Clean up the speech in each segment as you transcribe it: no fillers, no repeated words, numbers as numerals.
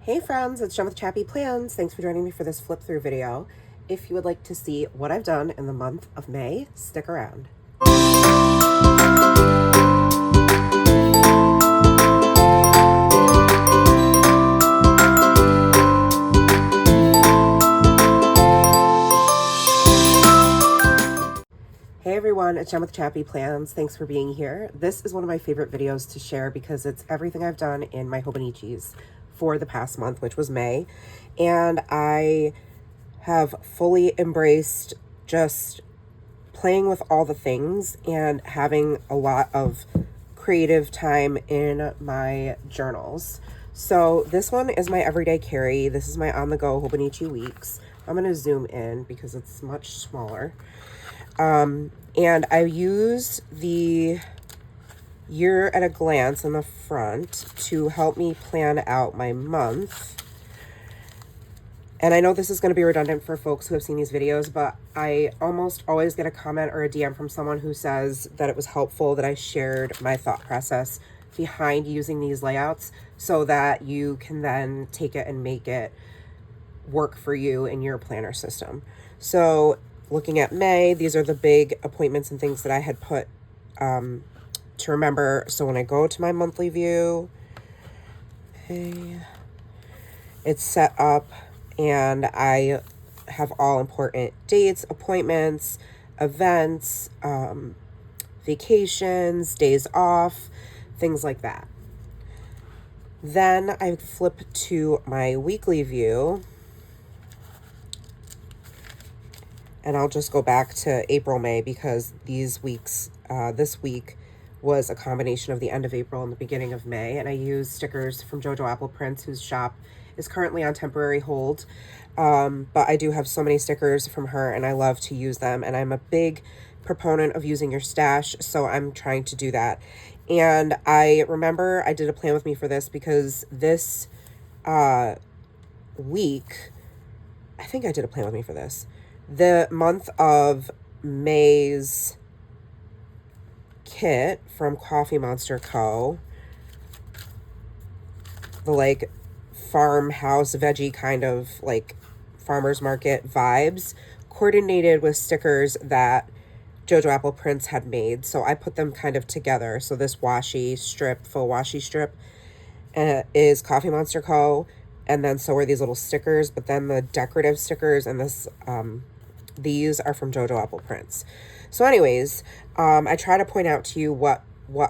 Hey friends, it's Jen with ChappyPlans. Thanks for joining me for this flip through video. If you would like to see what I've done in the month of May, stick around. Hey everyone, it's Jen with ChappyPlans. Thanks for being here. This is one of my favorite videos to share because it's everything I've done in my Hobonichis for the past month, which was May. And I have fully embraced just playing with all the things and having a lot of creative time in my journals. So this one is my everyday carry. This is my on-the-go Hobonichi weeks. I'm going to zoom in because it's much smaller. And I use the year at a glance in the front to help me plan out my month. And I know this is going to be redundant for folks who have seen these videos, but I almost always get a comment or a DM from someone who says that it was helpful that I shared my thought process behind using these layouts so that you can then take it and make it work for you in your planner system. So looking at May, these are the big appointments and things that I had put to remember. So when I go to my monthly view, okay, it's set up and I have all important dates, appointments, events, vacations, days off, things like that. Then I flip to my weekly view. And I'll just go back to April, May, because these weeks, this week was a combination of the end of April and the beginning of May. And I used stickers from JoJo Apple Prints, whose shop is currently on temporary hold. But I do have so many stickers from her and I love to use them. And I'm a big proponent of using your stash, so I'm trying to do that. And I remember I did a plan with me for this because this week, I think I did a plan with me for this. The month of May's kit from Coffee Monster Co., the like farmhouse veggie kind of like farmer's market vibes, coordinated with stickers that JoJo Apple Prints had made. So I put them kind of together. So this washi strip, faux washi strip, is Coffee Monster Co., and then so are these little stickers, but then the decorative stickers and this these are from JoJo Apple Prints. So anyways, I try to point out to you what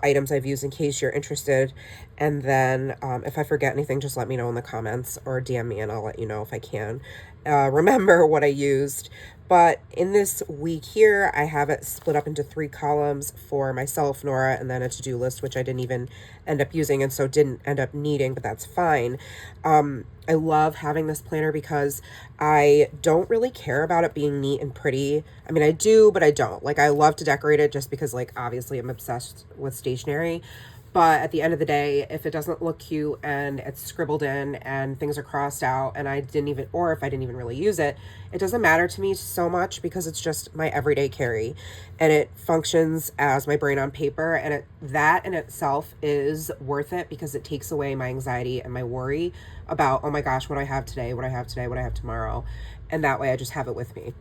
items I've used in case you're interested. And then if I forget anything, just let me know in the comments or DM me and I'll let you know if I can remember what I used. But in this week here, I have it split up into 3 columns for myself, Nora, and then a to-do list, which I didn't even end up using and so didn't end up needing, but that's fine. I love having this planner because I don't really care about it being neat and pretty. I mean, I do, but I don't. Like, I love to decorate it just because, like, obviously I'm obsessed with stationery. But at the end of the day, if it doesn't look cute and it's scribbled in and things are crossed out and I didn't even, or if I didn't even really use it, it doesn't matter to me so much because it's just my everyday carry and it functions as my brain on paper. And that in itself is worth it because it takes away my anxiety and my worry about, oh my gosh, what do I have today, what I have today, what I have tomorrow. And that way I just have it with me.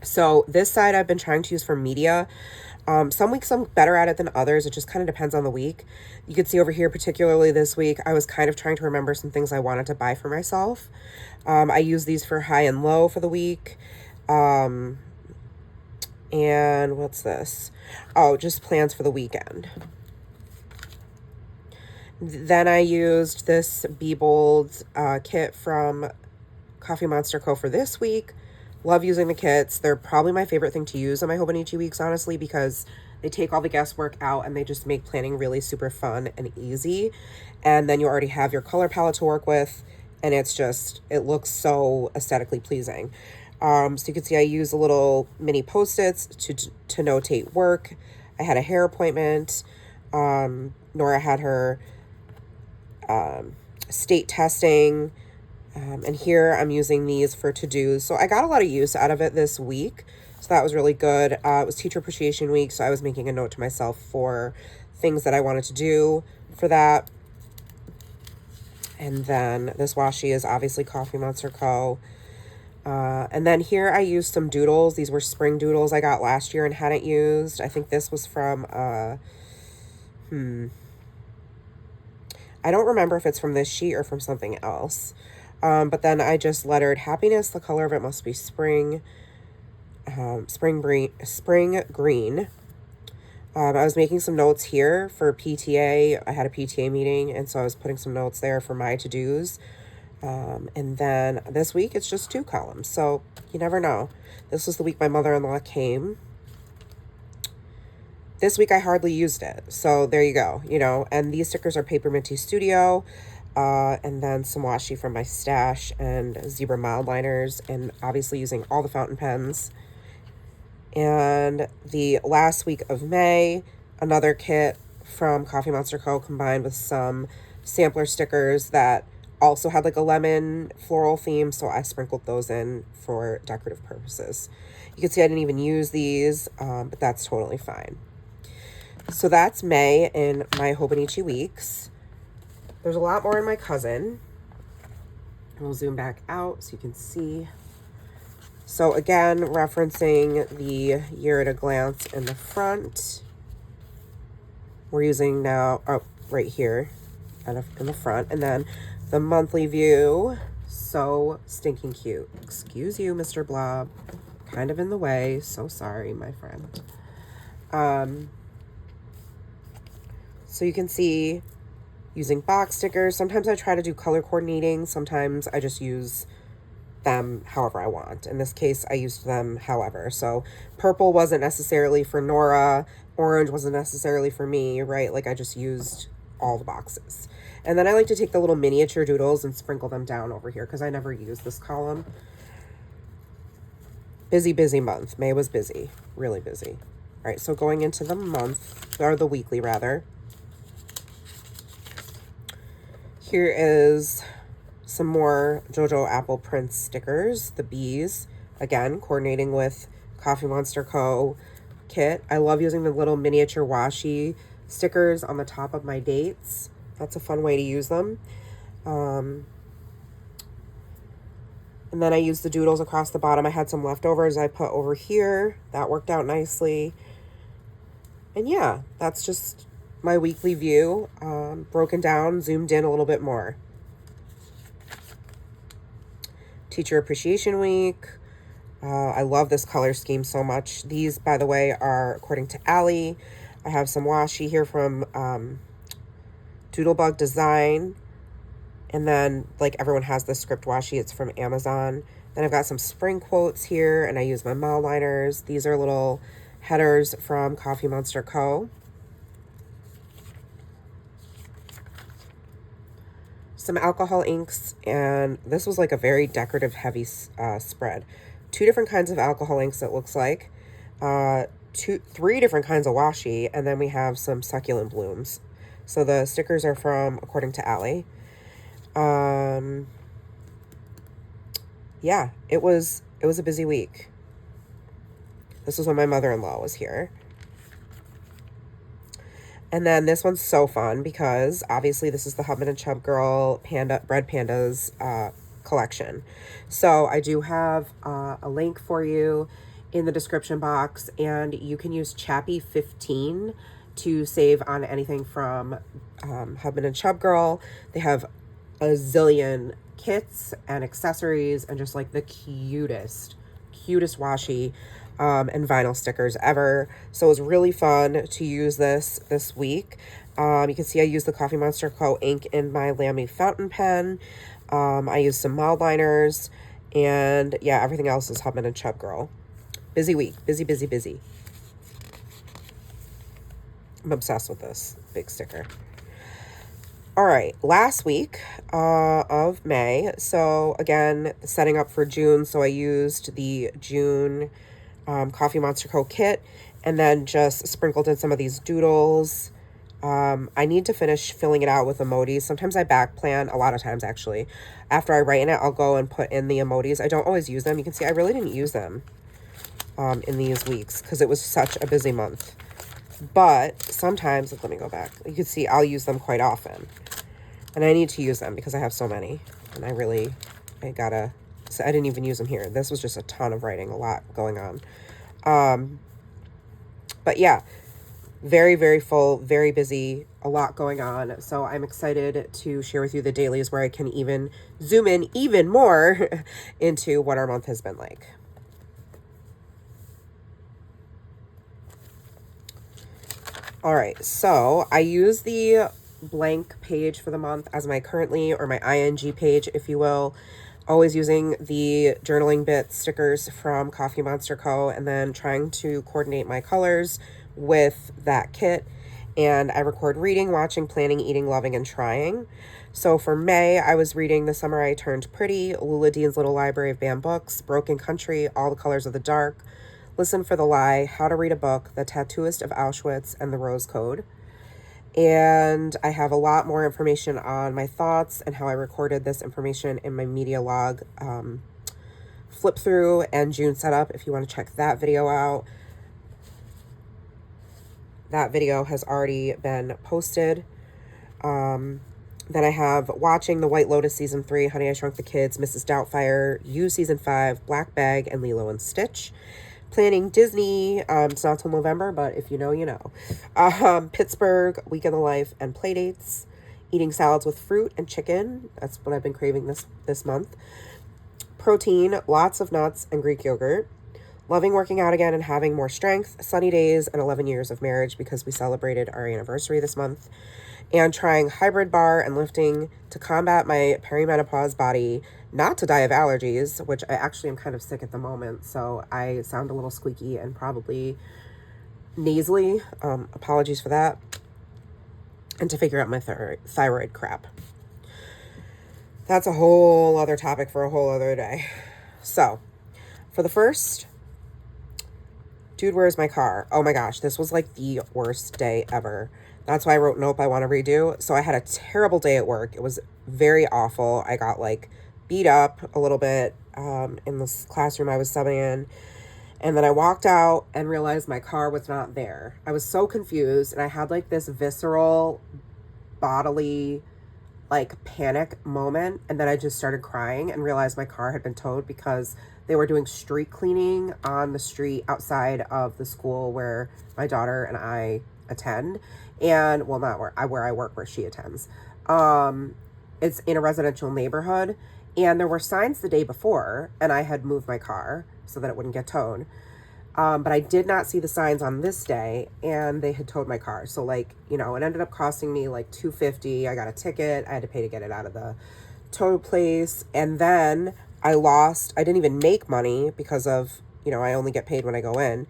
So this side I've been trying to use for media. Some weeks I'm better at it than others. It just kind of depends on the week. You can see over here, particularly this week, I was kind of trying to remember some things I wanted to buy for myself. I use these for high and low for the week. And what's this? Oh, just plans for the weekend. Then I used this Be Bold kit from Coffee Monster Co. for this week. Love using the kits. They're probably my favorite thing to use on my Hobonichi weeks, honestly, because they take all the guesswork out and they just make planning really super fun and easy. And then you already have your color palette to work with, and it's just, it looks so aesthetically pleasing. So you can see I use a little mini post-its to notate work. I had a hair appointment. Nora had her state testing. And here I'm using these for to-dos. So I got a lot of use out of it this week. So that was really good. It was Teacher Appreciation Week. So I was making a note to myself for things that I wanted to do for that. And then this washi is obviously Coffee Monster Co. And then here I used some doodles. These were spring doodles I got last year and hadn't used. I think this was from, I don't remember if it's from this sheet or from something else. But then I just lettered happiness. The color of it must be spring, spring green. I was making some notes here for PTA. I had a PTA meeting, and so I was putting some notes there for my to-dos. And then this week, it's just 2 columns, so you never know. This was the week my mother-in-law came. This week, I hardly used it, so there you go, you know. And these stickers are Paper Minty Studio, and then some washi from my stash, and zebra mild liners, and obviously using all the fountain pens. And the last week of May, another kit from Coffee Monster Co. combined with some sampler stickers that also had like a lemon floral theme, so I sprinkled those in for decorative purposes. You can see I didn't even use these, but that's totally fine. So that's May in my Hobonichi weeks. There's a lot more in my cousin. We'll zoom back out so you can see. So again, referencing the year at a glance in the front. We're using now, right here in the front. And then the monthly view. So stinking cute. Excuse you, Mr. Blob. Kind of in the way. So sorry, my friend. So you can see using box stickers. Sometimes I try to do color coordinating. Sometimes I just use them however I want. In this case, I used them however. So purple wasn't necessarily for Nora. Orange wasn't necessarily for me, right? Like I just used all the boxes. And then I like to take the little miniature doodles and sprinkle them down over here because I never use this column. Busy, busy month. May was busy. Really busy. All right, so going into the month, or the weekly rather. Here is some more JoJo Apple Prince stickers, the bees, again, coordinating with Coffee Monster Co. kit. I love using the little miniature washi stickers on the top of my dates. That's a fun way to use them. And then I used the doodles across the bottom. I had some leftovers I put over here. That worked out nicely. And yeah, that's just my weekly view, broken down, zoomed in a little bit more. Teacher Appreciation Week. I love this color scheme so much. These, by the way, are according to Allie. I have some washi here from Doodlebug Design. And then, like, everyone has the script washi. It's from Amazon. Then I've got some spring quotes here, and I use my mild liners. These are little headers from Coffee Monster Co. Some alcohol inks, and this was like a very decorative heavy spread. 2 different kinds of alcohol inks, it looks like. 3 different kinds of washi, and then we have some succulent blooms. So the stickers are from, according to Allie. Yeah, it was a busy week. This was when my mother-in-law was here. And then this one's so fun because obviously this is the Hubman and Chubgirl Bread Pandas collection. So I do have a link for you in the description box, and you can use CHAPPY15 to save on anything from Hubman and Chubgirl. They have a zillion kits and accessories and just like the cutest washi and vinyl stickers ever. So it was really fun to use this week. You can see I used the Coffee Monster Co. ink in my Lamy fountain pen. I used some mild liners, and yeah, everything else is Hubman and Chubgirl. Busy week. Busy, busy, busy. I'm obsessed with this big sticker. All right, last week of May. So again, setting up for June. So I used the June Coffee Monster Co. kit, and then just sprinkled in some of these doodles. I need to finish filling it out with emojis. Sometimes I back plan, a lot of times actually. After I write in it, I'll go and put in the emojis. I don't always use them. You can see I really didn't use them in these weeks because it was such a busy month. But sometimes, let me go back. You can see I'll use them quite often. And I need to use them because I have so many. And so I didn't even use them here. This was just a ton of writing, a lot going on. But yeah, very, very full, very busy, a lot going on. So I'm excited to share with you the dailies where I can even zoom in even more into what our month has been like. All right, so I use the blank page for the month as my currently, or my ING page, if you will. Always using the journaling bit stickers from Coffee Monster Co. and then trying to coordinate my colors with that kit. And I record reading, watching, planning, eating, loving, and trying. So for May, I was reading The Summer I Turned Pretty, Lula Dean's Little Library of Banned Books, Broken Country, All the Colors of the Dark, Listen for the Lie, How to Read a Book, The Tattooist of Auschwitz, and The Rose Code. And I have a lot more information on my thoughts and how I recorded this information in my media log flip through and June setup if you want to check that video out. That video has already been posted. Then I have watching The White Lotus Season 3, Honey, I Shrunk the Kids, Mrs. Doubtfire, You Season 5, Black Bag, and Lilo and Stitch. Planning Disney, it's not till November, but if you know, you know. Pittsburgh, Week in the Life, and Playdates. Eating salads with fruit and chicken. That's what I've been craving this month. Protein, lots of nuts, and Greek yogurt. Loving working out again and having more strength. Sunny days and 11 years of marriage because we celebrated our anniversary this month. And trying hybrid bar and lifting to combat my perimenopause body, not to die of allergies, which I actually am kind of sick at the moment, so I sound a little squeaky and probably nasally. Apologies for that. And to figure out my thyroid crap. That's a whole other topic for a whole other day. So, for the first, dude, where's my car? Oh my gosh, this was like the worst day ever. That's why I wrote, nope, I want to redo. So I had a terrible day at work. It was very awful. I got like beat up a little bit in this classroom I was subbing in. And then I walked out and realized my car was not there. I was so confused. And I had like this visceral, bodily, like panic moment. And then I just started crying and realized my car had been towed because they were doing street cleaning on the street outside of the school where my daughter and I attend. And well, not where I work, where she attends. It's in a residential neighborhood, and there were signs the day before, and I had moved my car so that it wouldn't get towed. But I did not see the signs on this day, and they had towed my car. So like, you know, it ended up costing me like $250. I got a ticket. I had to pay to get it out of the tow place. And then I didn't even make money because of, you know, I only get paid when I go in.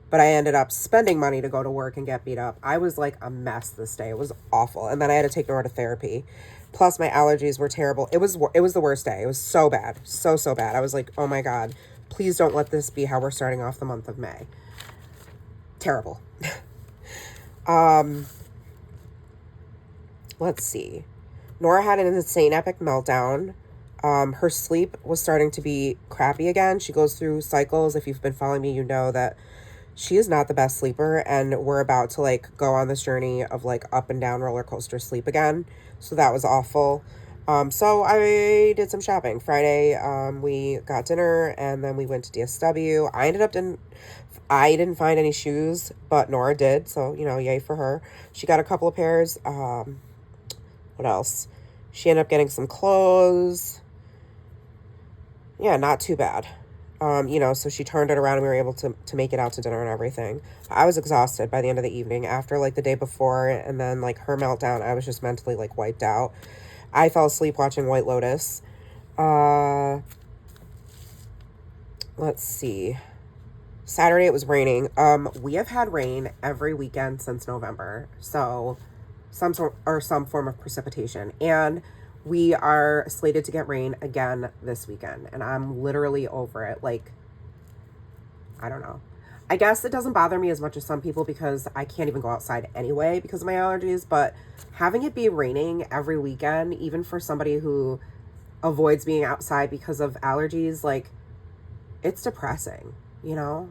But I ended up spending money to go to work and get beat up. I was like a mess this day. It was awful. And then I had to take Nora to therapy. Plus my allergies were terrible. It was the worst day. It was so bad. So bad. I was like, oh my God, please don't let this be how we're starting off the month of May. Terrible. Let's see. Nora had an insane epic meltdown. Her sleep was starting to be crappy again. She goes through cycles. If you've been following me, you know that she is not the best sleeper, and we're about to like go on this journey of like up and down roller coaster sleep again. So that was awful. So I did some shopping. Friday, we got dinner and then we went to DSW. I didn't find any shoes, but Nora did. So, you know, yay for her. She got a couple of pairs. What else? She ended up getting some clothes. Yeah, not too bad. You know, so she turned it around and we were able to make it out to dinner and everything. I was exhausted by the end of the evening after like the day before and then like her meltdown. I was just mentally like wiped out. I fell asleep watching White Lotus. Let's see. Saturday it was raining. We have had rain every weekend since November. So some form of precipitation. And we are slated to get rain again this weekend, and I'm literally over it. Like, I don't know. I guess it doesn't bother me as much as some people because I can't even go outside anyway because of my allergies, but having it be raining every weekend, even for somebody who avoids being outside because of allergies, like, it's depressing, you know?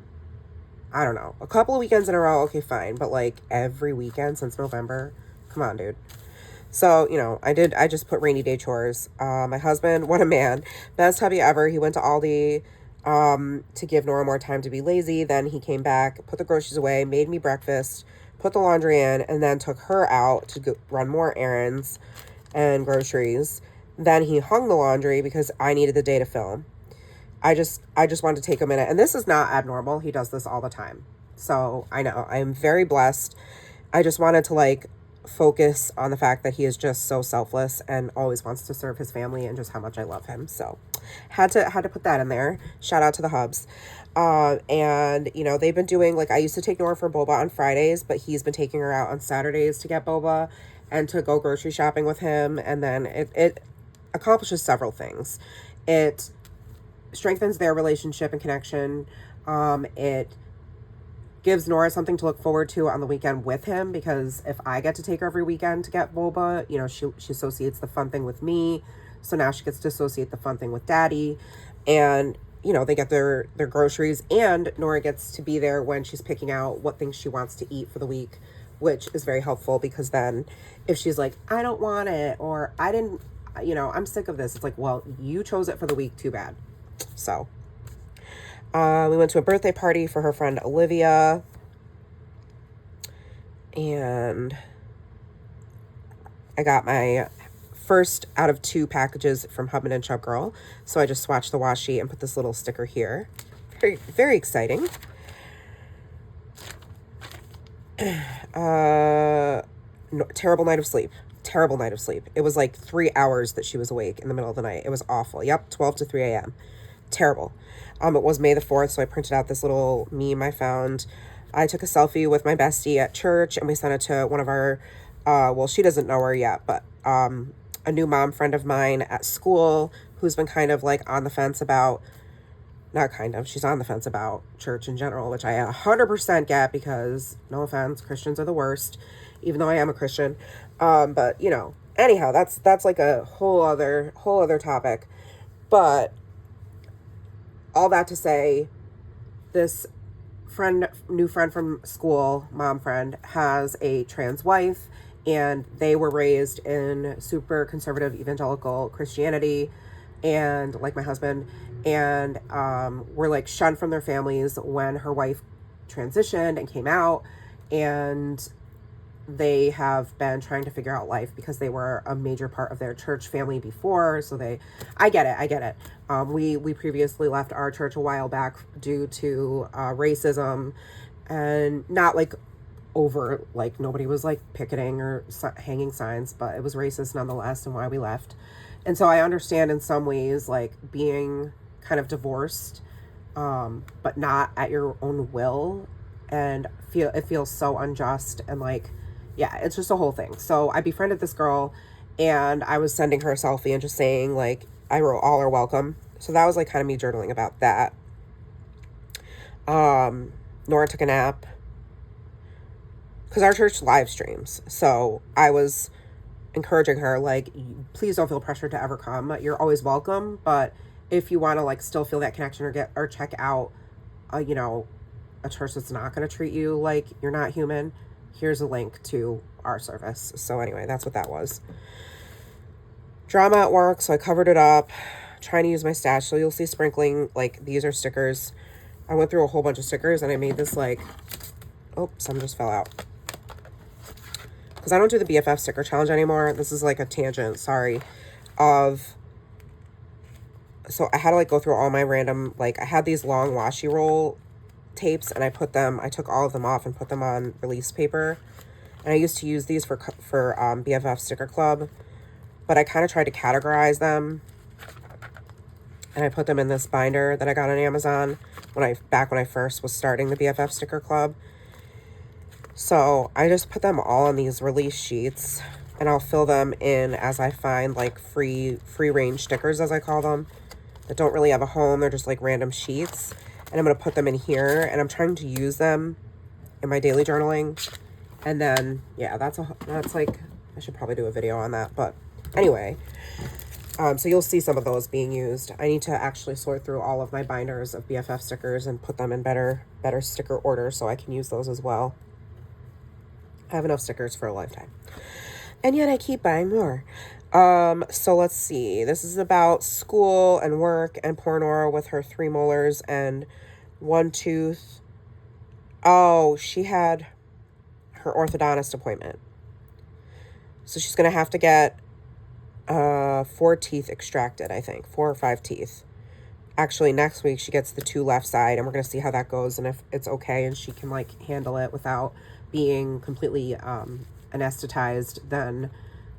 I don't know. A couple of weekends in a row, okay, fine, but like every weekend since November, come on, dude. So, you know, I just put rainy day chores. My husband, what a man. Best hubby ever. He went to Aldi to give Nora more time to be lazy. Then he came back, put the groceries away, made me breakfast, put the laundry in, and then took her out to go run more errands and groceries. Then he hung the laundry because I needed the day to film. I just wanted to take a minute. And this is not abnormal. He does this all the time. So I know I am very blessed. I just wanted to like focus on the fact that he is just so selfless and always wants to serve his family and just how much I love him. So had to put that in there. Shout out to the Hubs. And you know, they've been doing, like, I used to take Nora for boba on Fridays, but he's been taking her out on Saturdays to get boba and to go grocery shopping with him. And then it accomplishes several things. It strengthens their relationship and connection. It gives Nora something to look forward to on the weekend with him, because if I get to take her every weekend to get boba, you know, she associates the fun thing with me. So now she gets to associate the fun thing with daddy. And, you know, they get their groceries, and Nora gets to be there when she's picking out what things she wants to eat for the week, which is very helpful, because then if she's like, I don't want it, or I didn't, you know, I'm sick of this, it's like, well, you chose it for the week, too bad. So we went to a birthday party for her friend Olivia, and I got my first out of 2 packages from Hubman and Chubgirl. So I just swatched the washi and put this little sticker here. Very, very exciting. No, terrible night of sleep. Terrible night of sleep. It was like 3 hours that she was awake in the middle of the night. It was awful. Yep, 12 to 3 a.m. Terrible. It was May the 4th, so I printed out this little meme I found. I took a selfie with my bestie at church, and we sent it to one of our, well, she doesn't know her yet, but a new mom friend of mine at school who's been kind of like on the fence about, not kind of, she's on the fence about church in general, which I 100% get, because no offense, Christians are the worst, even though I am a Christian. But you know, anyhow, that's like a whole other topic. But all that to say, this new friend from school, mom friend, has a trans wife, and they were raised in super conservative evangelical Christianity, and like my husband, and were like shunned from their families when her wife transitioned and came out, and they have been trying to figure out life because they were a major part of their church family before. So I get it. We previously left our church a while back due to racism, and not like over, like nobody was like picketing or hanging signs, but it was racist nonetheless, and why we left. And so I understand in some ways, like being kind of divorced, but not at your own will, and it feels so unjust, and like, yeah, it's just a whole thing. So I befriended this girl, and I was sending her a selfie and just saying, like, I wrote all are welcome. So that was like kind of me journaling about that. Nora took a nap because our church live streams. So I was encouraging her, like, please don't feel pressured to ever come. You're always welcome. But if you want to like still feel that connection, or check out, you know, a church that's not going to treat you like you're not human, here's a link to our service. So anyway, that's what that was. Drama at work, so I covered it up, trying to use my stash. So you'll see sprinkling, like, these are stickers. I went through a whole bunch of stickers, and I made this, like, oh, some just fell out. Because I don't do the BFF sticker challenge anymore. This is like a tangent, sorry. So I had to like go through all my random, like, I had these long washi roll tapes, and I took all of them off and put them on release paper. And I used to use these for BFF Sticker Club, but I kind of tried to categorize them, and I put them in this binder that I got on Amazon back when I first was starting the BFF Sticker Club. So I just put them all on these release sheets, and I'll fill them in as I find like free range stickers, as I call them, that don't really have a home. They're just like random sheets. And I'm going to put them in here, and I'm trying to use them in my daily journaling. And then, yeah, that's like, I should probably do a video on that. But anyway, so you'll see some of those being used. I need to actually sort through all of my binders of BFF stickers and put them in better sticker order so I can use those as well. I have enough stickers for a lifetime. And yet I keep buying more. So let's see. This is about school and work and poor Nora with her 3 molars and 1 tooth. Oh, she had her orthodontist appointment. So she's going to have to get 4 teeth extracted, I think. 4 or 5 teeth. Actually, next week she gets the 2 left side, and we're going to see how that goes and if it's okay and she can, like, handle it without being completely anesthetized, then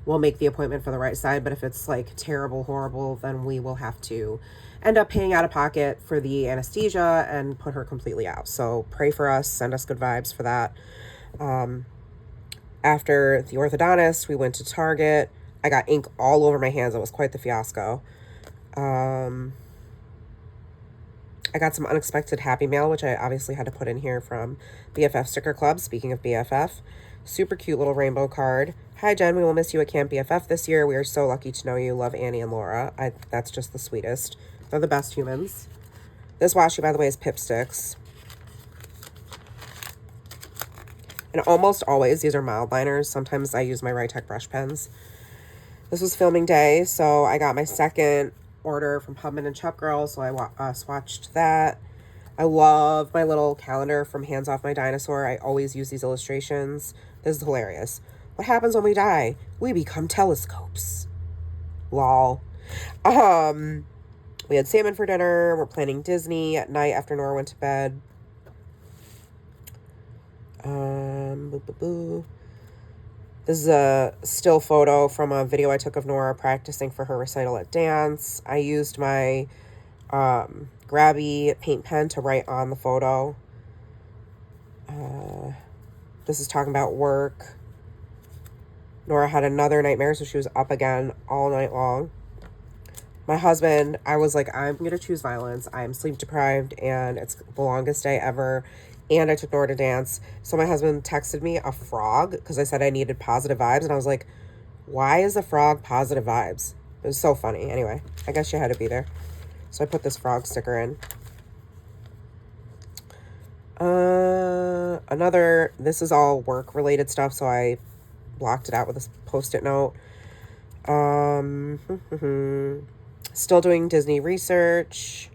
we'll make the appointment for the right side. But if it's, like, terrible, horrible, then we will have to end up paying out of pocket for the anesthesia and put her completely out. So pray for us. Send us good vibes for that. After the orthodontist, we went to Target. I got ink all over my hands. It was quite the fiasco. I got some unexpected happy mail, which I obviously had to put in here from BFF Sticker Club. Speaking of BFF, super cute little rainbow card. Hi, Jen. We will miss you at Camp BFF this year. We are so lucky to know you. Love, Annie and Laura. That's just the sweetest. They're the best humans. This washi, by the way, is Pip Sticks. And almost always, these are mild liners. Sometimes I use my Rytech brush pens. This was filming day, so I got my second order from Hubman and Chubgirl, so I swatched that. I love my little calendar from Hands Off My Dinosaur. I always use these illustrations. This is hilarious. What happens when we die? We become telescopes. Lol. We had salmon for dinner. We're planning Disney at night after Nora went to bed. This is a still photo from a video I took of Nora practicing for her recital at dance. I used my grabby paint pen to write on the photo. This is talking about work. Nora had another nightmare, so she was up again all night long. My husband, I was like, I'm going to choose violence. I'm sleep deprived, and it's the longest day ever. And I took Nora to dance. So my husband texted me a frog because I said I needed positive vibes. And I was like, why is a frog positive vibes? It was so funny. Anyway, I guess she had to be there. So I put this frog sticker in. This is all work related stuff. So I blocked it out with a Post-it note. Still doing Disney research.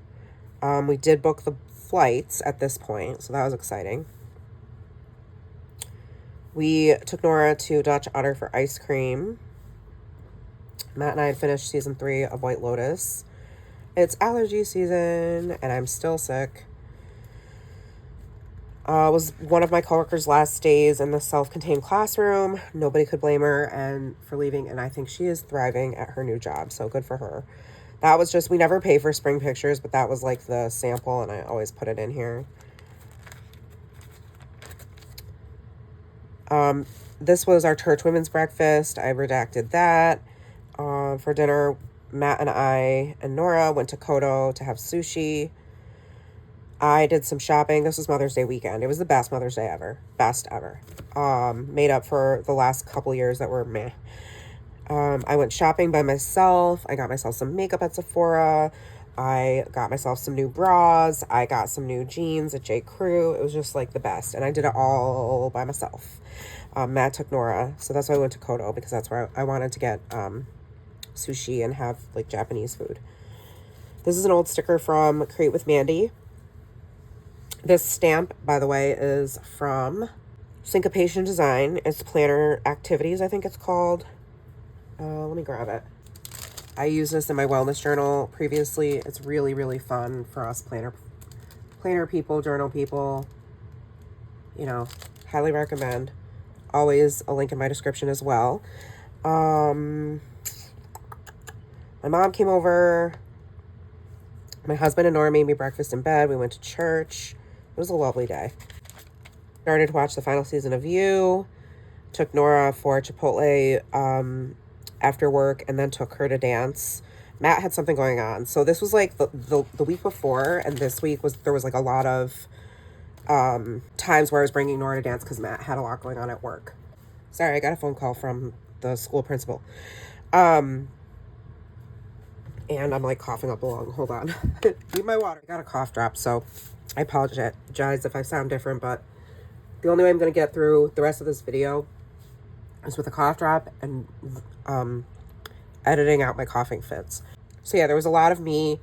We did book the flights at this point, so that was exciting. We took Nora to Dutch Otter for ice cream. Matt and I had finished season 3 of White Lotus. It's allergy season, and I'm still sick. It was one of my coworkers' last days in the self-contained classroom. Nobody could blame her and for leaving, and I think she is thriving at her new job, so good for her. That was just, we never pay for spring pictures, but that was like the sample, and I always put it in here. This was our church women's breakfast. I redacted that. For dinner, Matt and I and Nora went to Kodo to have sushi. I did some shopping. This was Mother's Day weekend. It was the best Mother's Day ever. Best ever. Made up for the last couple years that were meh. I went shopping by myself. I got myself some makeup at Sephora. I got myself some new bras. I got some new jeans at J. Crew. It was just like the best. And I did it all by myself. Matt took Nora. So that's why I went to Kodo, because that's where I wanted to get sushi and have like Japanese food. This is an old sticker from Create with Mandy. This stamp, by the way, is from Syncopation Design. It's Planner Activities, I think it's called. Let me grab it. I used this in my wellness journal previously. It's really, really fun for us planner people, journal people. You know, highly recommend. Always a link in my description as well. My mom came over. My husband and Nora made me breakfast in bed. We went to church. It was a lovely day. Started to watch the final season of You. Took Nora for Chipotle after work, and then took her to dance. Matt had something going on. So this was like the week before, and this week there was like a lot of times where I was bringing Nora to dance because Matt had a lot going on at work. Sorry, I got a phone call from the school principal. And I'm like coughing up a lung. Hold on. Need my water. I got a cough drop, so I apologize if I sound different, but the only way I'm going to get through the rest of this video I was with a cough drop and editing out my coughing fits. So yeah, there was a lot of me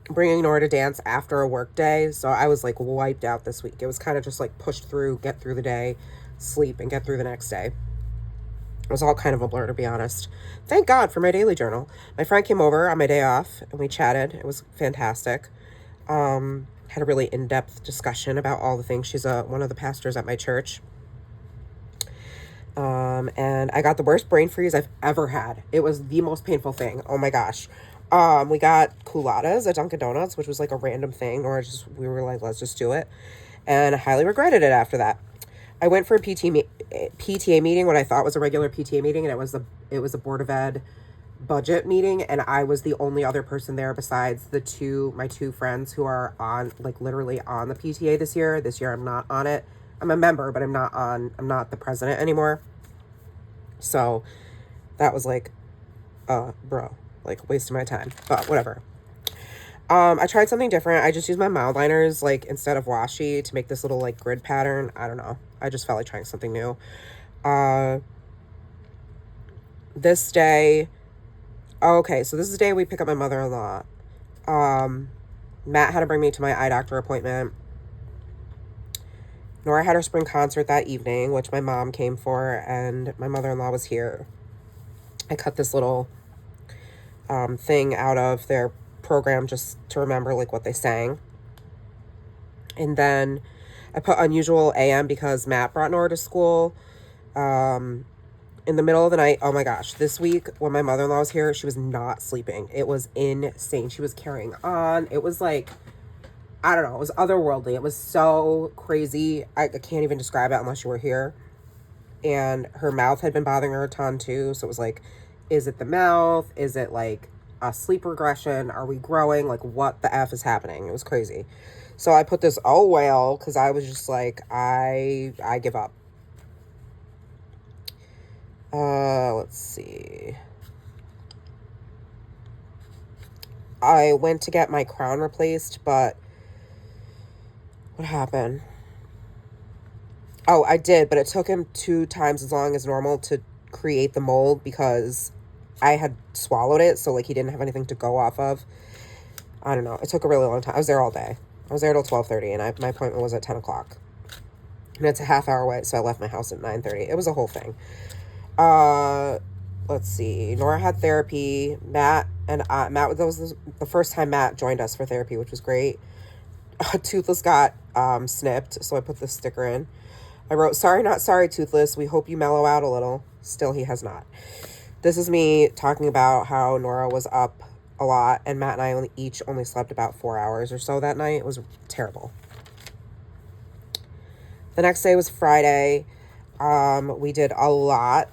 bringing Nora to dance after a work day. So I was like wiped out this week. It was kind of just like pushed through, get through the day, sleep, and get through the next day. It was all kind of a blur, to be honest. Thank God for my daily journal. My friend came over on my day off and we chatted. It was fantastic. Had a really in-depth discussion about all the things. She's one of the pastors at my church. And I got the worst brain freeze I've ever had. It was the most painful thing. Oh my gosh. We got culottes at Dunkin' Donuts, which was like a random thing, or we were like, let's just do it. And I highly regretted it after that. I went for a PTA meeting, what I thought was a regular PTA meeting, and it was a Board of Ed budget meeting, and I was the only other person there besides my two friends who are on, like, literally on the PTA this year. This year I'm not on it. I'm a member, but I'm not the president anymore. So that was like, bro, like wasting my time, but whatever. I tried something different. I just used my mild liners, like, instead of washi to make this little, like, grid pattern. I don't know. I just felt like trying something new. This day, okay, so this is the day we pick up my mother-in-law. Matt had to bring me to my eye doctor appointment. Nora had her spring concert that evening, which my mom came for, and my mother-in-law was here. I cut this little thing out of their program just to remember, like, what they sang. And then I put unusual AM because Matt brought Nora to school in the middle of the night. Oh my gosh, this week when my mother-in-law was here, she was not sleeping. It was insane. She was carrying on. It was like, I don't know, it was otherworldly. It was so crazy. I can't even describe it unless you were here. And her mouth had been bothering her a ton too. So it was like, is it the mouth? Is it like a sleep regression? Are we growing? Like, what the F is happening? It was crazy. So I put this well because I was just like, I give up. Let's see. I went to get my crown replaced, but what happened? Oh, I did, but it took him 2 times as long as normal to create the mold because I had swallowed it, so, like, he didn't have anything to go off of. I don't know. It took a really long time. I was there all day. I was there till 12:30, and my appointment was at 10 o'clock. And it's a half hour away, so I left my house at 9:30. It was a whole thing. Let's see. Nora had therapy. Matt, that was the first time Matt joined us for therapy, which was great. Toothless got snipped, so I put this sticker in. I wrote, "Sorry, not sorry, Toothless. We hope you mellow out a little." Still, he has not. This is me talking about how Nora was up a lot, and Matt and I each only slept about 4 hours or so that night. It was terrible. The next day was Friday. We did a lot.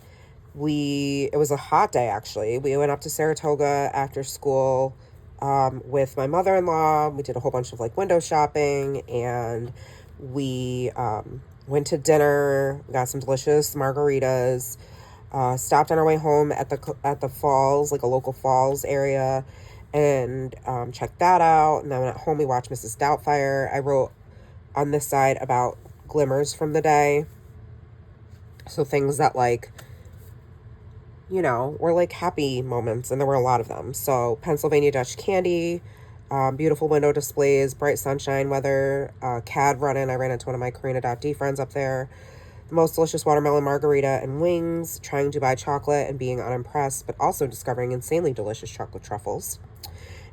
It was a hot day, actually. We went up to Saratoga after school with my mother-in-law. We did a whole bunch of, like, window shopping, and we went to dinner. We got some delicious margaritas. Stopped on our way home at the falls, like a local falls area, and checked that out. And then at home, we watched Mrs. Doubtfire. I wrote on this side about glimmers from the day. So things that, like, you know, were like happy moments, and there were a lot of them. So Pennsylvania Dutch candy, beautiful window displays, bright sunshine weather, CAD run-in. I ran into one of my Karina.D friends up there. The most delicious watermelon margarita and wings, trying Dubai chocolate and being unimpressed, but also discovering insanely delicious chocolate truffles.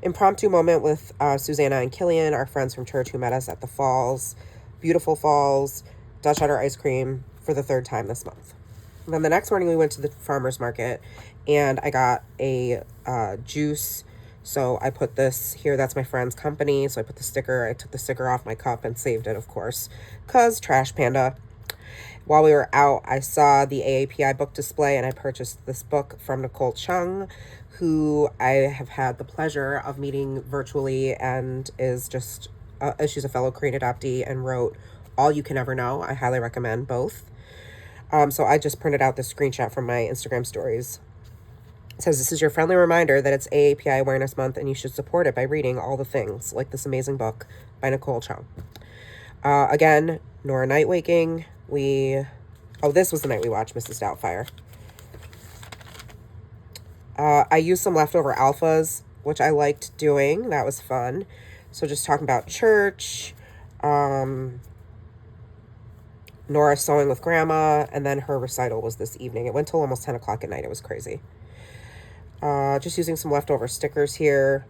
Impromptu moment with Susanna and Killian, our friends from church who met us at the falls. Beautiful falls, Dutch Cheddar ice cream for the 3rd time this month. And then the next morning we went to the farmer's market, and I got a juice. So I put this here. That's my friend's company. So I put the sticker. I took the sticker off my cup and saved it, of course, because Trash Panda. While we were out, I saw the AAPI book display, and I purchased this book from Nicole Chung, who I have had the pleasure of meeting virtually, and is just, she's a fellow Korean adoptee and wrote All You Can Ever Know. I highly recommend both. So I just printed out this screenshot from my Instagram stories. It says, "This is your friendly reminder that it's AAPI Awareness Month, and you should support it by reading all the things, like this amazing book by Nicole Chung." Again, Nora night waking. Oh, this was the night we watched Mrs. Doubtfire. I used some leftover alphas, which I liked doing. That was fun. So just talking about church, Nora sewing with grandma, and then her recital was this evening. It went till almost 10 o'clock at night. It was crazy. Just using some leftover stickers here.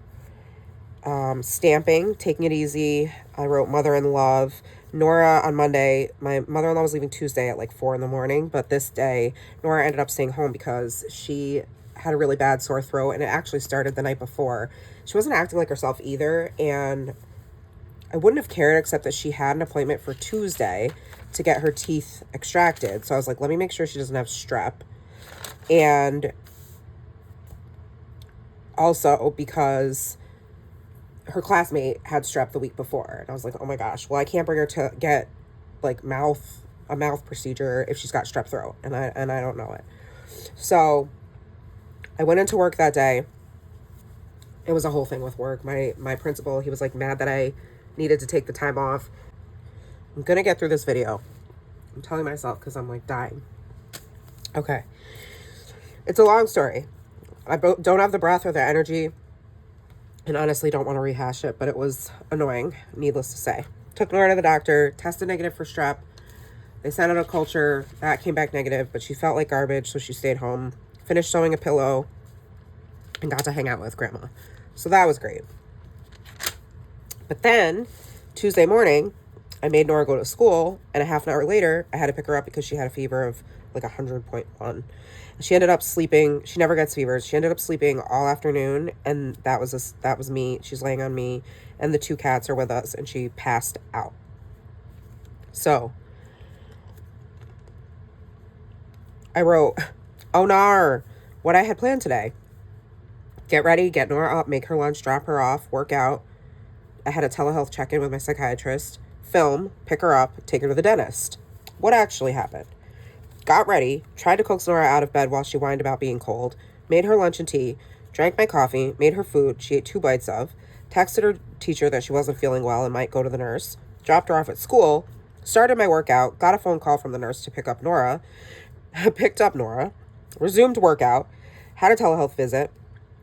Stamping, taking it easy. I wrote Mother in Love. Nora on Monday, my mother-in-law was leaving Tuesday at like 4 in the morning, but this day, Nora ended up staying home because she had a really bad sore throat, and it actually started the night before. She wasn't acting like herself either, and I wouldn't have cared except that she had an appointment for Tuesday to get her teeth extracted. So I was like, let me make sure she doesn't have strep. And also because her classmate had strep the week before. And I was like, oh my gosh, well, I can't bring her to get like a mouth procedure if she's got strep throat. And I don't know it. So I went into work that day. It was a whole thing with work. My principal, he was like mad that I needed to take the time off. I'm going to get through this video. I'm telling myself because I'm like dying. Okay. It's a long story. I don't have the breath or the energy, and honestly don't want to rehash it, but it was annoying, needless to say. Took Nora to the doctor, tested negative for strep. They sent out a culture. That came back negative, but she felt like garbage, so she stayed home. Finished sewing a pillow and got to hang out with grandma. So that was great. But then, Tuesday morning, I made Nora go to school, and a half an hour later, I had to pick her up because she had a fever of like 100.1. She ended up sleeping. She never gets fevers. She ended up sleeping all afternoon, and that was me. She's laying on me, and the 2 cats are with us, and she passed out. So I wrote, oh no, what I had planned today. Get ready, get Nora up, make her lunch, drop her off, work out. I had a telehealth check-in with my psychiatrist, film, pick her up, take her to the dentist. What actually happened? Got ready, tried to coax Nora out of bed while she whined about being cold, made her lunch and tea, drank my coffee, made her food she ate 2 bites of, texted her teacher that she wasn't feeling well and might go to the nurse, dropped her off at school, started my workout, got a phone call from the nurse to pick up Nora, picked up Nora, resumed workout, had a telehealth visit,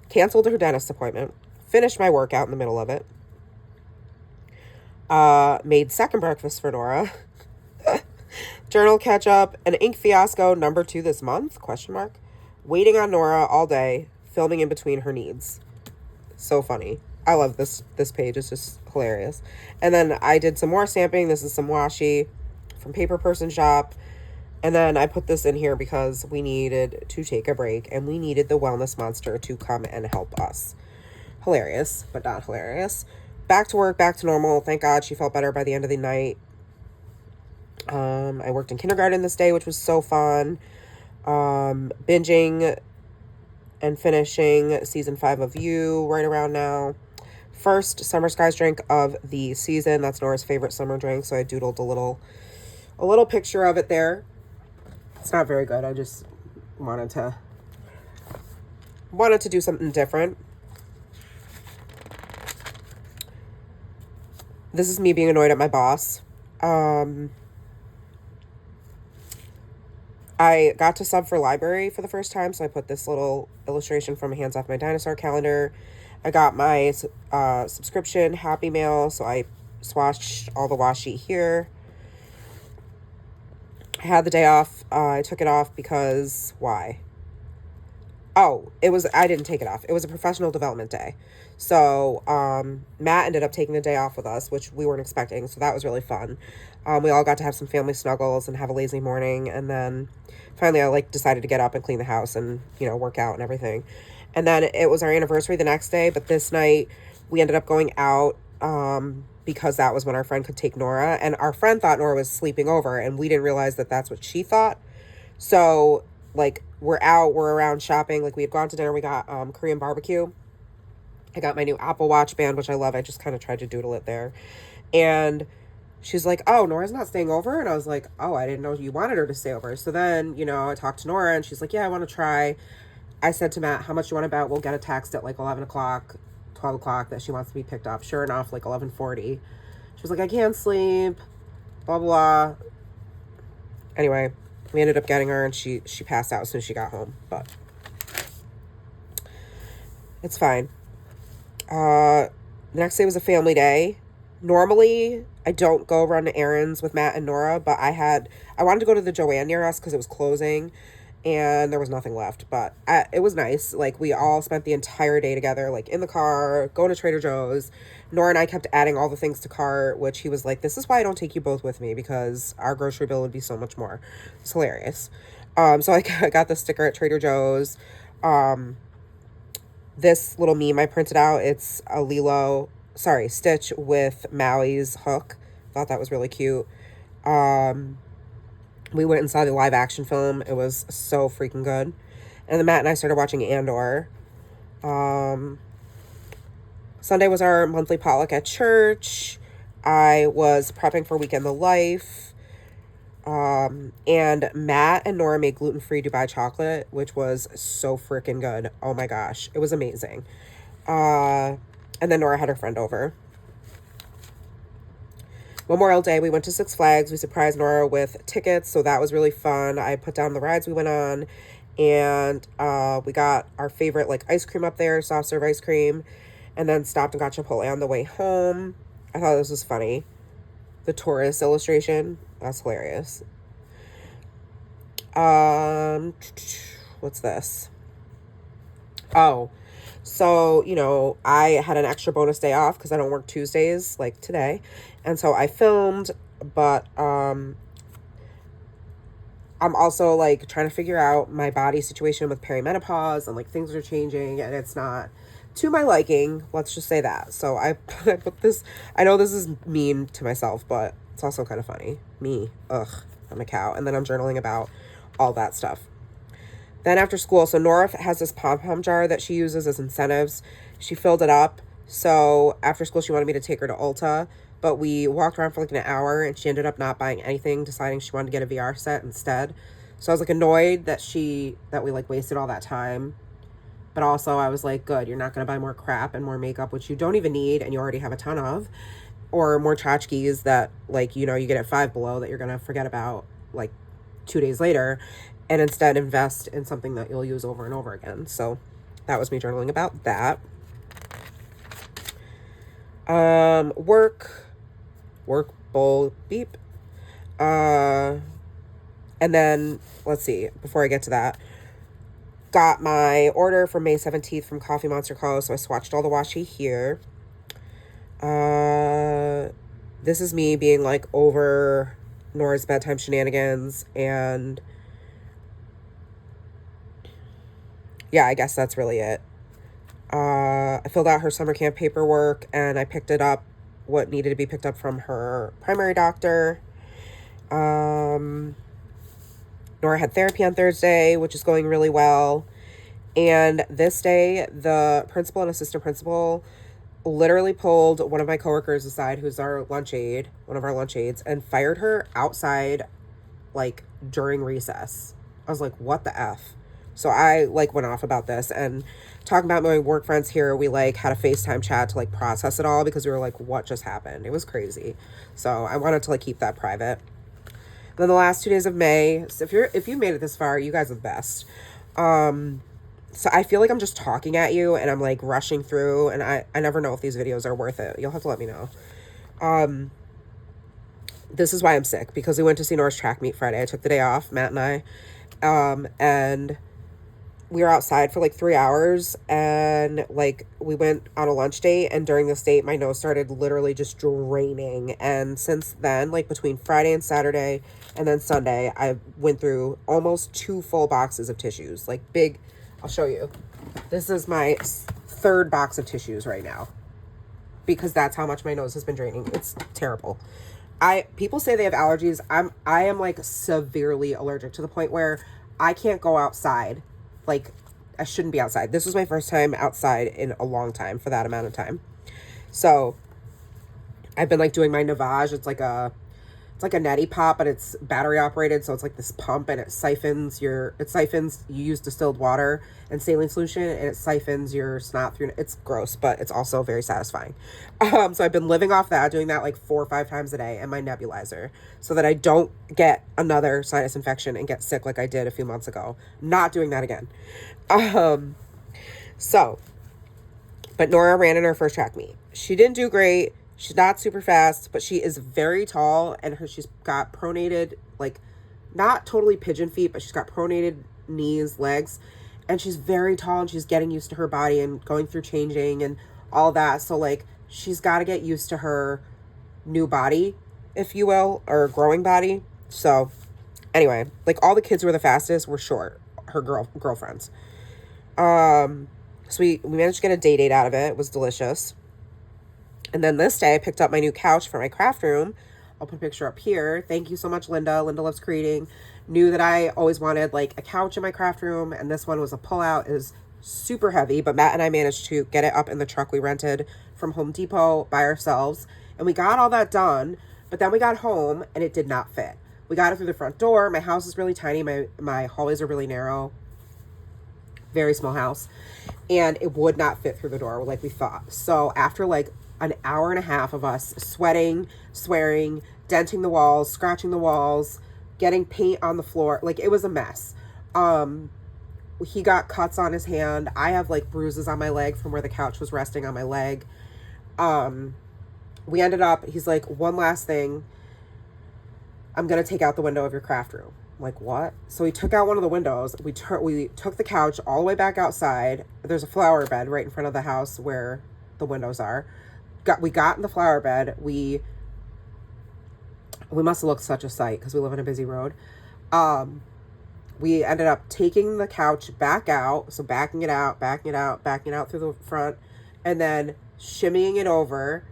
canceled her dentist appointment, finished my workout in the middle of it, made second breakfast for Nora, journal catch up, an ink fiasco number 2 this month, ? Waiting on Nora all day, filming in between her needs. So funny. I love this page. It's just hilarious. And then I did some more stamping. This is some washi from Paper Person Shop. And then I put this in here because we needed to take a break and we needed the wellness monster to come and help us. Hilarious, but not hilarious. Back to work, back to normal. Thank God she felt better by the end of the night. I worked in kindergarten this day, which was so fun. Binging and finishing season 5 of You right around now. First Summer Skies drink of the season. That's Nora's favorite summer drink, so I doodled a little picture of it there. It's not very good. I just wanted to do something different. This is me being annoyed at my boss. I got to sub for library for the first time, so I put this little illustration from Hands Off My Dinosaur calendar. I got my subscription Happy Mail, so I swatched all the washi here. I had the day off. I took it off because why? Oh, I didn't take it off. It was a professional development day. So Matt ended up taking the day off with us, which we weren't expecting. So that was really fun. We all got to have some family snuggles and have a lazy morning. And then finally I decided to get up and clean the house and, work out and everything. And then it was our anniversary the next day. But this night we ended up going out because that was when our friend could take Nora. And our friend thought Nora was sleeping over. And we didn't realize that that's what she thought. So we're out, we're around shopping. We had gone to dinner. We got Korean barbecue. I got my new Apple Watch band, which I love. I just kind of tried to doodle it there. And she's like, oh, Nora's not staying over? And I was like, oh, I didn't know you wanted her to stay over. So then, I talked to Nora and she's like, yeah, I want to try. I said to Matt, how much you want to bet? We'll get a text at 11 o'clock, 12 o'clock that she wants to be picked up. Sure enough, 11:40. She was like, I can't sleep, blah, blah. Anyway, We ended up getting her, and she passed out as soon as she got home, but it's fine. The next day was a family day. Normally, I don't go run errands with Matt and Nora, but I wanted to go to the Joann near us because it was closing, and there was nothing left, but it was nice. Like, we all spent the entire day together, like, in the car, going to Trader Joe's. Nora and I kept adding all the things to cart, which he was like, this is why I don't take you both with me, because our grocery bill would be so much more. It's hilarious. So I got the sticker at Trader Joe's. This little meme I printed out, it's a Stitch with Maui's hook. Thought that was really cute. We went and saw the live action film. It was so freaking good. And then Matt and I started watching Andor. Sunday was our monthly potluck at church. I was prepping for Weekend the Life. And Matt and Nora made gluten-free Dubai chocolate, which was so freaking good. Oh my gosh. It was amazing. And then Nora had her friend over. Memorial Day, we went to Six Flags. We surprised Nora with tickets, so that was really fun. I put down the rides we went on, and we got our favorite, like, ice cream up there, soft serve ice cream, and then stopped and got Chipotle on the way home. I thought this was funny. The tourist illustration, that's hilarious. What's this? Oh, so, you know, I had an extra bonus day off because I don't work Tuesdays like today. And so I filmed, but I'm also, like, trying to figure out my body situation with perimenopause, and, like, things are changing, and it's not to my liking. Let's just say that. So I put this, I know this is mean to myself, but it's also kind of funny. Me, ugh, I'm a cow. And then I'm journaling about all that stuff. Then after school, so Nora has this pom-pom jar that she uses as incentives. She filled it up. So after school, she wanted me to take her to Ulta, but we walked around for like an hour, and she ended up not buying anything, deciding she wanted to get a VR set instead. So I was like annoyed that we like wasted all that time. But also I was like, good, you're not going to buy more crap and more makeup, which you don't even need and you already have a ton of, or more tchotchkes that, like, you know, you get at Five Below that you're going to forget about like 2 days later, and instead invest in something that you'll use over and over again. So that was me journaling about that. Work, bowl, beep. And then, let's see, before I get to that, got my order for May 17th from Coffee Monster Co. So I swatched all the washi here. This is me being like over Nora's bedtime shenanigans, and yeah, I guess that's really it. I filled out her summer camp paperwork, and I picked it up, what needed to be picked up from her primary doctor. Nora had therapy on Thursday, which is going really well. And this day, the principal and assistant principal literally pulled one of my coworkers aside, who's our lunch aide, one of our lunch aides, and fired her outside, like, during recess. I was like, what the F? So I, like, went off about this, and talking about my work friends here, we, like, had a FaceTime chat to, like, process it all, because we were like, what just happened? It was crazy. So I wanted to, like, keep that private. And then the last 2 days of May, so if you made it this far, you guys are the best. So I feel like I'm just talking at you, and I'm, like, rushing through, and I never know if these videos are worth it. You'll have to let me know. This is why I'm sick, because we went to see Nora's track meet Friday. I took the day off, Matt and I, and we were outside for, like, 3 hours, and, like, we went on a lunch date, and during this date, my nose started literally just draining, and since then, like, between Friday and Saturday, and then Sunday, I went through almost 2 full boxes of tissues, like, big. I'll show you. This is my 3rd box of tissues right now, because that's how much my nose has been draining. It's terrible. People say they have allergies. I am like severely allergic to the point where I can't go outside. Like, I shouldn't be outside. This was my first time outside in a long time for that amount of time. So I've been like doing my navage. It's it's like a neti pot, but it's battery operated. So it's like this pump, and it siphons you use distilled water and saline solution, and it siphons your snot through. It's gross, but it's also very satisfying. So I've been living off that, doing that like 4 or 5 times a day, and my nebulizer, so that I don't get another sinus infection and get sick like I did a few months ago. Not doing that again. So, but Nora ran in her first track meet. She didn't do great. She's not super fast, but she is very tall, and she's got pronated, like, not totally pigeon feet, but she's got pronated knees, legs, and she's very tall, and she's getting used to her body and going through changing and all that. So, like, she's got to get used to her new body, if you will, or growing body. So, anyway, like, all the kids who were the fastest were short, her girlfriends. So we managed to get a day date out of it. It was delicious. And then this day I picked up my new couch for my craft room. I'll put a picture up here. Thank you so much, Linda. Linda loves creating. Knew that I always wanted like a couch in my craft room, and this one was a pull-out. It is super heavy, but Matt and I managed to get it up in the truck we rented from Home Depot by ourselves. And we got all that done, but then we got home and it did not fit. We got it through the front door. My house is really tiny. My hallways are really narrow. Very small house. And it would not fit through the door like we thought. So after like an hour and a half of us sweating, swearing, denting the walls, scratching the walls, getting paint on the floor, like it was a mess. He got cuts on his hand. I have like bruises on my leg from where the couch was resting on my leg. We ended up, he's like, one last thing. I'm going to take out the window of your craft room. I'm like, what? So he took out one of the windows. We took the couch all the way back outside. There's a flower bed right in front of the house where the windows are. We got in the flower bed. We must have looked such a sight because we live on a busy road. We ended up taking the couch back out. So backing it out through the front, and then shimmying it over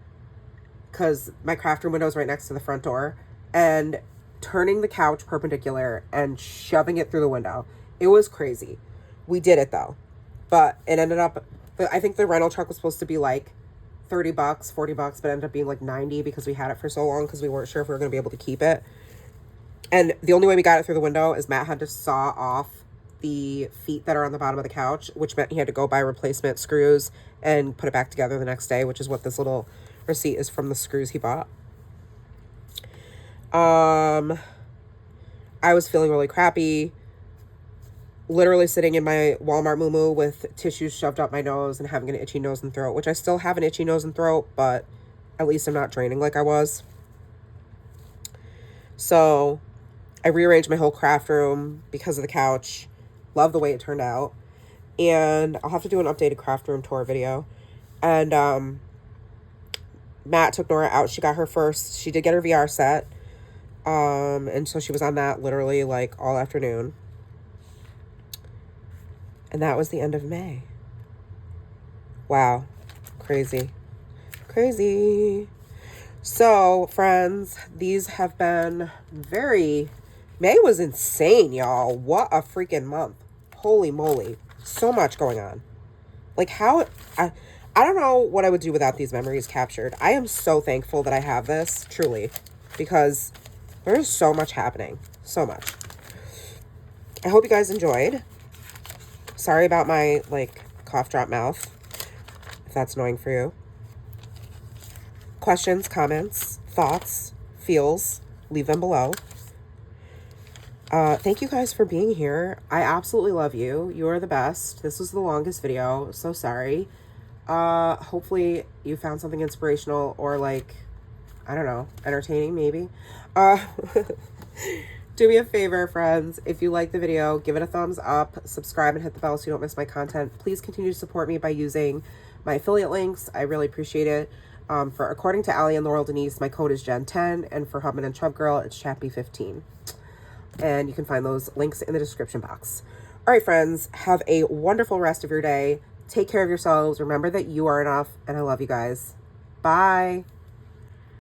because my craft room window is right next to the front door, and turning the couch perpendicular and shoving it through the window. It was crazy. We did it though. But it ended up, I think the rental truck was supposed to be like $30, $40, but ended up being like 90 because we had it for so long because we weren't sure if we were going to be able to keep it. And the only way we got it through the window is Matt had to saw off the feet that are on the bottom of the couch, which meant he had to go buy replacement screws and put it back together the next day, which is what this little receipt is from the screws he bought. I was feeling really crappy, literally sitting in my Walmart moo-moo with tissues shoved up my nose and having an itchy nose and throat, which I still have an itchy nose and throat, but at least I'm not draining like I was. So I rearranged my whole craft room because of the couch. Love the way it turned out. And I'll have to do an updated craft room tour video. And Matt took Nora out. She got her first. She did get her VR set. And so she was on that literally like all afternoon. And that was the end of May. Wow. Crazy. So, friends, these have been May was insane, y'all. What a freaking month. Holy moly. So much going on. Like I don't know what I would do without these memories captured. I am so thankful that I have this, truly, because there's so much happening. So much. I hope you guys enjoyed. Sorry about my, like, cough drop mouth, if that's annoying for you. Questions, comments, thoughts, feels, leave them below. Thank you guys for being here. I absolutely love you. You are the best. This was the longest video. So sorry. Hopefully you found something inspirational or, like, I don't know, entertaining maybe. Do me a favor, friends. If you like the video, give it a thumbs up, subscribe, and hit the bell so you don't miss my content. Please continue to support me by using my affiliate links. I really appreciate it. According to Allie and Laurel Denise, my code is Gen10, and for Hubman and Chubgirl, it's CHAPPY15. And you can find those links in the description box. All right, friends, have a wonderful rest of your day. Take care of yourselves. Remember that you are enough, and I love you guys. Bye.